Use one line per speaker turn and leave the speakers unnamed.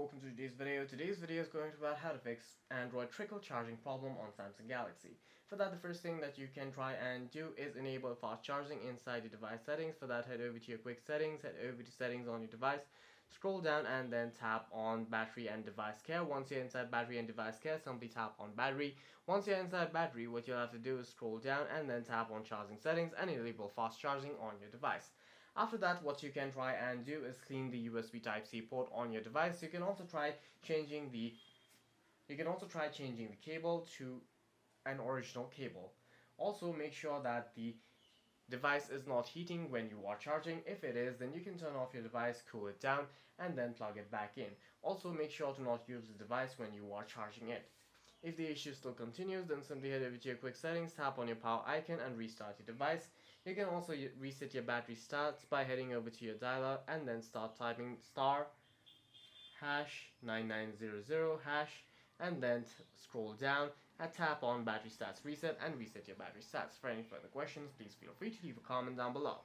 welcome to today's video. Today's video is going to be about how to fix Android Trickle charging problem on Samsung Galaxy. For that, the first thing that you can try and do is enable fast charging inside your device settings. For that, head over to your quick settings, head over to settings on your device, scroll down and then tap on battery and device care. Once you're inside battery and device care, simply tap on battery. Once you're inside battery, what you'll have to do is scroll down and then tap on charging settings and enable fast charging on your device. After that, what you can try and do is clean the USB Type-C port on your device. You can also try changing the cable to an original cable. Also, make sure that the device is not heating when you are charging. If it is, then you can turn off your device, cool it down, and then plug it back in. Also, make sure to not use the device when you are charging it. If the issue still continues, then simply head over to your quick settings, tap on your power icon and restart your device. You can also reset your battery stats by heading over to your dialer and then start typing *#9900# and then scroll down and tap on battery stats reset and reset your battery stats. For any further questions, please feel free to leave a comment down below.